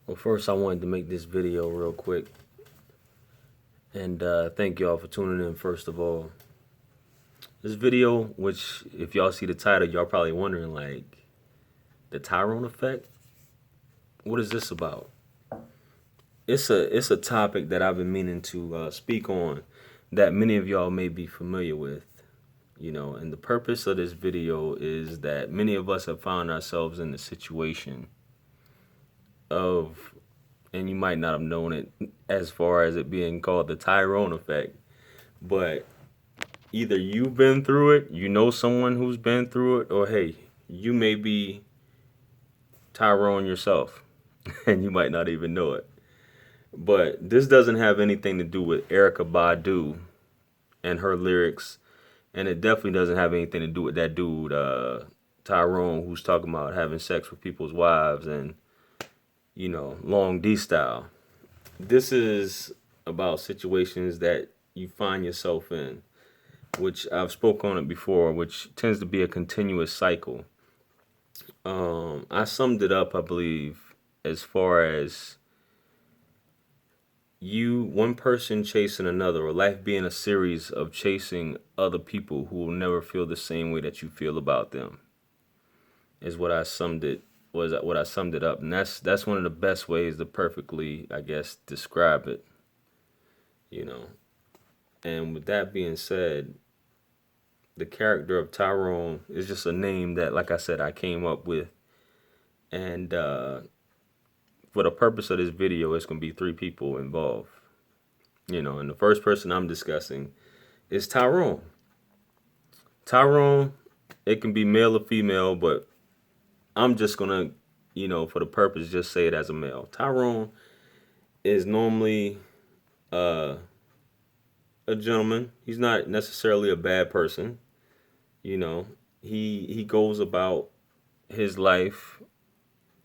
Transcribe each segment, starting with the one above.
Well, first I wanted to make this video real quick and thank y'all for tuning in first of all. This video, which if y'all see the title, y'all probably wondering like, the Tyrone Effect? What is this about? It's a topic that I've been meaning to speak on that many of y'all may be familiar with. And the purpose of this video is that many of us have found ourselves in the situation of, and you might not have known it as far as it being called the Tyrone Effect, but either you've been through it, you know someone who's been through it, or hey, you may be Tyrone yourself and you might not even know it. But this doesn't have anything to do with Erykah Badu and her lyrics, and it definitely doesn't have anything to do with that dude, Tyrone, who's talking about having sex with people's wives and, long D style. This is about situations that you find yourself in, which I've spoke on it before, which tends to be a continuous cycle. I summed it up, I believe, as far as one person chasing another, or life being a series of chasing other people who will never feel the same way that you feel about them, is what I summed it up, and that's one of the best ways to perfectly, I guess, describe it. You know, and with that being said, the character of Tyrone is just a name that, like I said, I came up with, and for the purpose of this video, it's gonna be three people involved. And the first person I'm discussing is Tyrone. Tyrone, it can be male or female, but I'm just gonna, for the purpose, just say it as a male. Tyrone is normally a gentleman. He's not necessarily a bad person. He goes about his life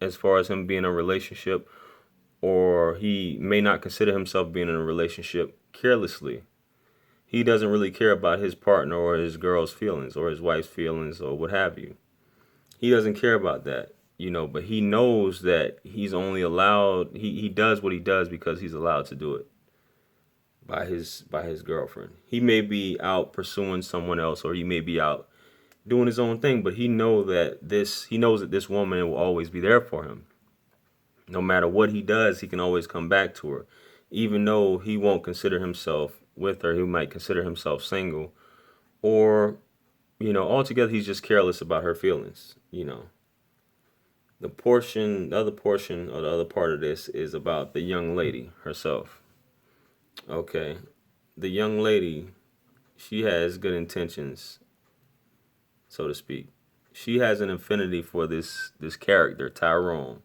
as far as him being in a relationship, or he may not consider himself being in a relationship, carelessly. He doesn't really care about his partner or his girl's feelings or his wife's feelings or what have you. He doesn't care about that, but he knows that he's only allowed, he does what he does because he's allowed to do it by his girlfriend. He may be out pursuing someone else, or he may be out doing his own thing, but he knows that this woman will always be there for him. No matter what he does, he can always come back to her. Even though he won't consider himself with her, he might consider himself single, or altogether he's just careless about her feelings. The other portion, or the other part of this is about the young lady herself. Okay, the young lady, she has good intentions, so to speak. She has an affinity for this character, Tyrone.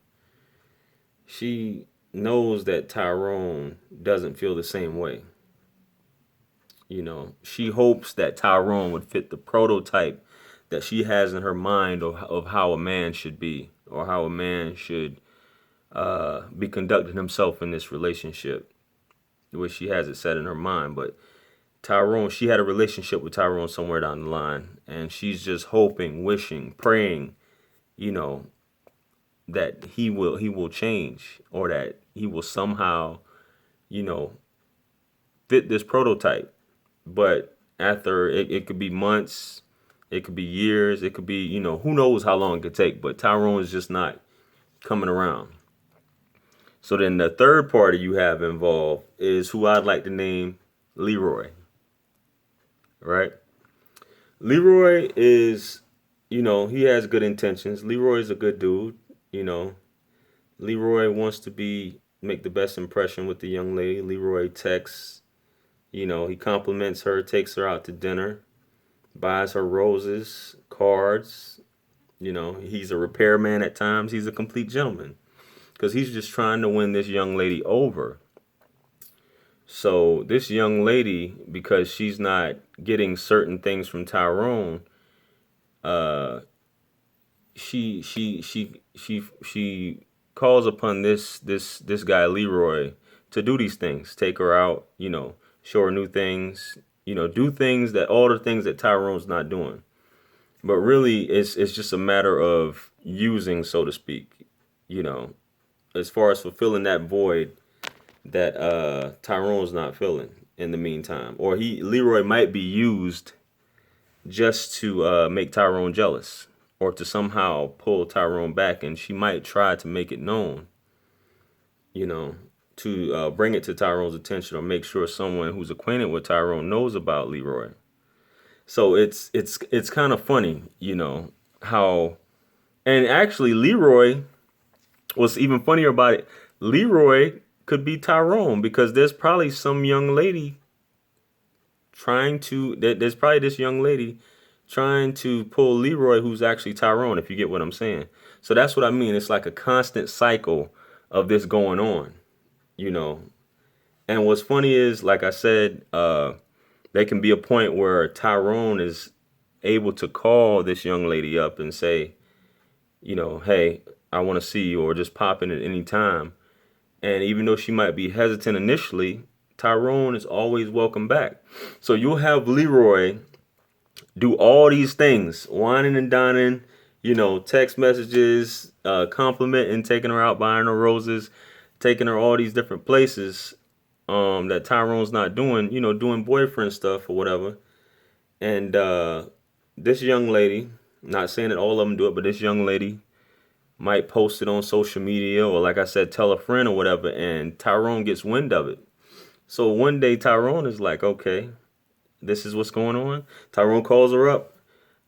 She knows that Tyrone doesn't feel the same way. She hopes that Tyrone would fit the prototype that she has in her mind of how a man should be, or how a man should be conducting himself in this relationship, the way she has it set in her mind. But Tyrone, she had a relationship with Tyrone somewhere down the line, and she's just hoping, wishing, praying, that he will change, or that he will somehow, fit this prototype. But after it could be months, it could be years, it could be, who knows how long it could take, but Tyrone is just not coming around. So then the third party you have involved is who I'd like to name Leroy. Right? Leroy is, he has good intentions. Leroy is a good dude. Leroy wants to make the best impression with the young lady. Leroy texts, he compliments her, takes her out to dinner, buys her roses, cards. He's a repairman at times. He's a complete gentleman because he's just trying to win this young lady over. So this young lady, because she's not getting certain things from Tyrone, she calls upon this guy Leroy to do these things, take her out, show her new things, do things all the things that Tyrone's not doing. But really, it's just a matter of using, so to speak, as far as fulfilling that void that Tyrone's not filling in the meantime. Or Leroy might be used just to make Tyrone jealous or to somehow pull Tyrone back, and she might try to make it known, you know, to bring it to Tyrone's attention or make sure someone who's acquainted with Tyrone knows about Leroy. So it's kind of funny, how, and actually Leroy, what's even funnier about it, Leroy could be Tyrone because there's probably some young lady there's probably this young lady trying to pull Leroy, who's actually Tyrone, if you get what I'm saying. So that's what I mean. It's like a constant cycle of this going on, you know. And what's funny is, like I said, there can be a point where Tyrone is able to call this young lady up and say, hey, I want to see you, or just pop in at any time. And even though she might be hesitant initially, Tyrone is always welcome back. So you'll have Leroy do all these things, whining and dining, text messages, complimenting, taking her out, buying her roses, taking her all these different places that Tyrone's not doing, doing boyfriend stuff or whatever. And this young lady, not saying that all of them do it, but this young lady might post it on social media or, like I said, tell a friend or whatever, and Tyrone gets wind of it. So one day Tyrone is like, okay, this is what's going on. Tyrone calls her up.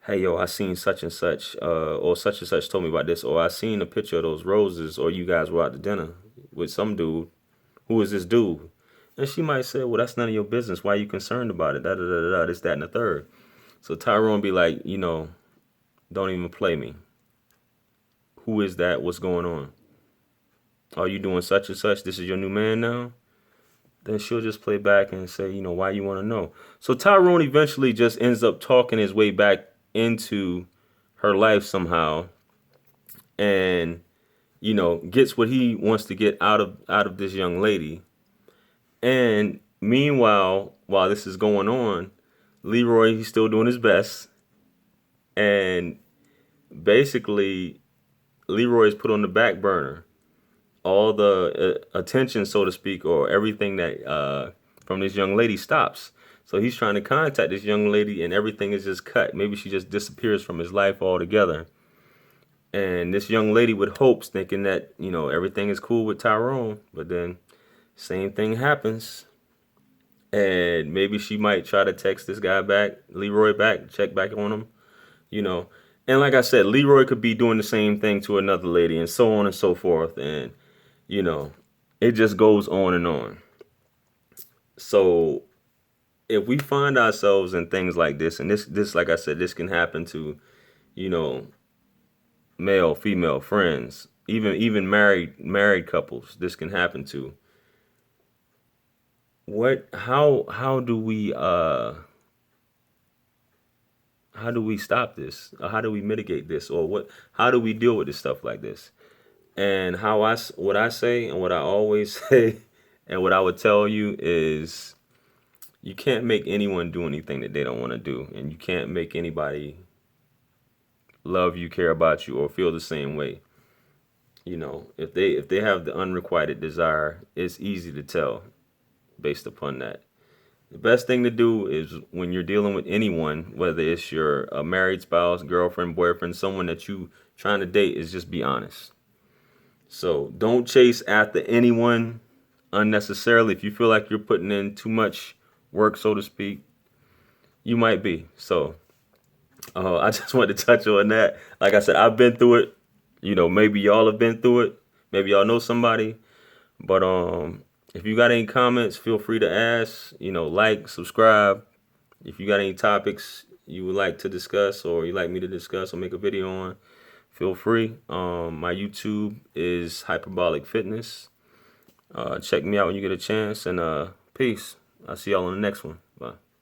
Hey, yo, I seen such and such, or such and such told me about this, or I seen a picture of those roses, or you guys were out to dinner with some dude. Who is this dude? And she might say, well, that's none of your business. Why are you concerned about it? Da-da-da-da, this, that, and the third. So Tyrone be like, don't even play me. Who is that? What's going on? Are you doing such and such? This is your new man now? Then she'll just play back and say, why you want to know? So Tyrone eventually just ends up talking his way back into her life somehow, and gets what he wants to get out of this young lady. And meanwhile, while this is going on, Leroy, he's still doing his best, and basically Leroy's put on the back burner. All the attention, so to speak, or everything that from this young lady stops. So he's trying to contact this young lady, and everything is just cut. Maybe she just disappears from his life altogether. And this young lady with hopes, thinking that everything is cool with Tyrone, but then same thing happens, and maybe she might try to text this guy back, Leroy back, check back on him, And like I said, Leroy could be doing the same thing to another lady, and so on and so forth, and it just goes on and on. So if we find ourselves in things like this, and this, like I said, this can happen to, male, female friends, even married couples. This can happen to. How do we stop this? Or how do we mitigate this? Or how do we deal with this stuff like this? And what I say and what I always say and what I would tell you is, you can't make anyone do anything that they don't want to do, and you can't make anybody love you, care about you, or feel the same way. If they have the unrequited desire, it's easy to tell based upon that. The best thing to do is, when you're dealing with anyone, whether it's your married spouse, girlfriend, boyfriend, someone that you trying to date, is just be honest. So don't chase after anyone unnecessarily. If you feel like you're putting in too much work, so to speak, you might be. So I just wanted to touch on that. Like I said, I've been through it. Maybe y'all have been through it. Maybe y'all know somebody. But if you got any comments, feel free to ask. Like, subscribe. If you got any topics you would like to discuss, or you'd like me to discuss or make a video on, feel free. My YouTube is Hyperbolic Fitness. Check me out when you get a chance, and peace. I'll see y'all on the next one. Bye.